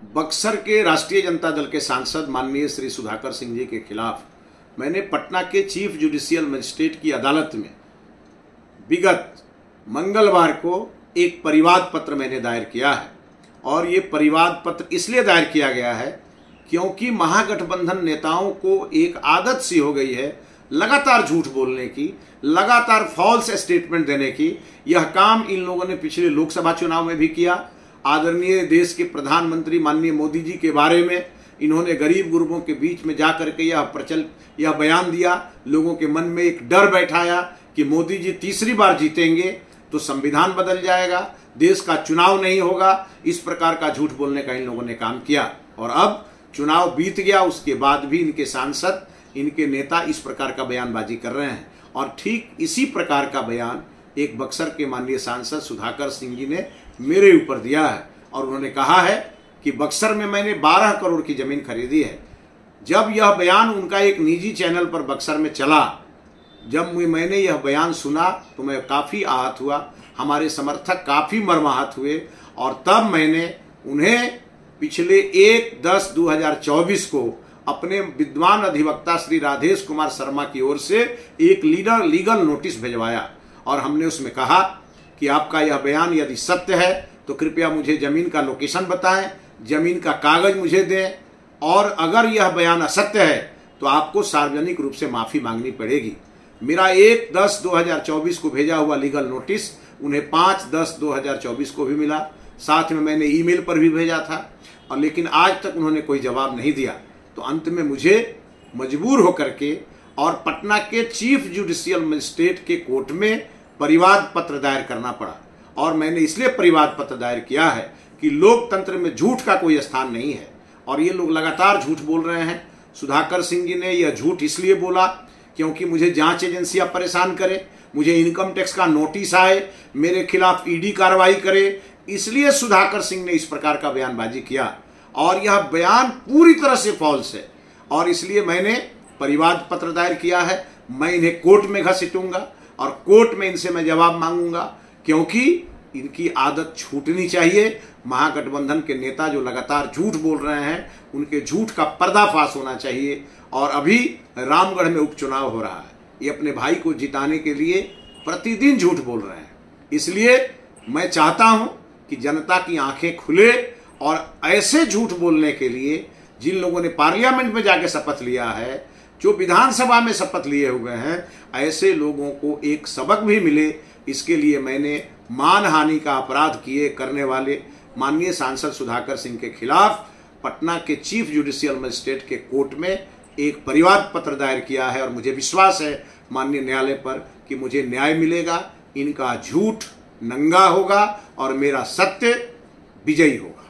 बक्सर के राष्ट्रीय जनता दल के सांसद माननीय श्री सुधाकर सिंह जी के खिलाफ मैंने पटना के चीफ जुडिशियल मजिस्ट्रेट की अदालत में विगत मंगलवार को एक परिवाद पत्र मैंने दायर किया है। और ये परिवाद पत्र इसलिए दायर किया गया है क्योंकि महागठबंधन नेताओं को एक आदत सी हो गई है लगातार झूठ बोलने की, लगातार फॉल्स स्टेटमेंट देने की। यह काम इन लोगों ने पिछले लोकसभा चुनाव में भी किया। आदरणीय देश के प्रधानमंत्री माननीय मोदी जी के बारे में इन्होंने गरीब गुरबों के बीच में जाकर के यह बयान दिया, लोगों के मन में एक डर बैठाया कि मोदी जी तीसरी बार जीतेंगे तो संविधान बदल जाएगा, देश का चुनाव नहीं होगा। इस प्रकार का झूठ बोलने का इन लोगों ने काम किया। और अब चुनाव बीत गया, उसके बाद भी इनके सांसद, इनके नेता इस प्रकार का बयानबाजी कर रहे हैं। और ठीक इसी प्रकार का बयान एक बक्सर के माननीय सांसद सुधाकर सिंह जी ने मेरे ऊपर दिया है। और उन्होंने कहा है कि बक्सर में मैंने 12 करोड़ की जमीन खरीदी है। जब यह बयान उनका एक निजी चैनल पर बक्सर में चला, जब मैंने यह बयान सुना तो मैं काफ़ी आहत हुआ, हमारे समर्थक काफ़ी मर्माहत हुए। और तब मैंने उन्हें पिछले 1/10/2024 को अपने विद्वान अधिवक्ता श्री राधेश कुमार शर्मा की ओर से एक लीगल नोटिस भिजवाया। और हमने उसमें कहा कि आपका यह बयान यदि सत्य है तो कृपया मुझे जमीन का लोकेशन बताएं, जमीन का कागज मुझे दें, और अगर यह बयान असत्य है तो आपको सार्वजनिक रूप से माफी मांगनी पड़ेगी। मेरा 1/10/2024 को भेजा हुआ लीगल नोटिस उन्हें 5/10/2024 को भी मिला। साथ में मैंने ईमेल पर भी भेजा था, और लेकिन आज तक उन्होंने कोई जवाब नहीं दिया। तो अंत में मुझे मजबूर होकर के और पटना के चीफ जुडिशियल मजिस्ट्रेट के कोर्ट में परिवाद पत्र दायर करना पड़ा। और मैंने इसलिए परिवाद पत्र दायर किया है कि लोकतंत्र में झूठ का कोई स्थान नहीं है, और ये लोग लगातार झूठ बोल रहे हैं। सुधाकर सिंह जी ने यह झूठ इसलिए बोला क्योंकि मुझे जांच एजेंसियां परेशान करे, मुझे इनकम टैक्स का नोटिस आए, मेरे खिलाफ ईडी कार्रवाई करे, इसलिए सुधाकर सिंह ने इस प्रकार का बयानबाजी किया। और यह बयान पूरी तरह से फॉल्स है, और इसलिए मैंने परिवाद पत्र दायर किया है। मैं इन्हें कोर्ट में घसीटूंगा और कोर्ट में इनसे मैं जवाब मांगूंगा, क्योंकि इनकी आदत छूटनी चाहिए। महागठबंधन के नेता जो लगातार झूठ बोल रहे हैं, उनके झूठ का पर्दाफाश होना चाहिए। और अभी रामगढ़ में उपचुनाव हो रहा है, ये अपने भाई को जिताने के लिए प्रतिदिन झूठ बोल रहे हैं। इसलिए मैं चाहता हूं कि जनता की आंखें खुले, और ऐसे झूठ बोलने के लिए जिन लोगों ने पार्लियामेंट में जाके शपथ लिया है, जो विधानसभा में शपथ लिए हुए हैं, ऐसे लोगों को एक सबक भी मिले। इसके लिए मैंने मानहानि का अपराध करने वाले माननीय सांसद सुधाकर सिंह के खिलाफ पटना के चीफ जुडिशियल मजिस्ट्रेट के कोर्ट में एक परिवाद पत्र दायर किया है। और मुझे विश्वास है माननीय न्यायालय पर कि मुझे न्याय मिलेगा, इनका झूठ नंगा होगा और मेरा सत्य विजयी होगा।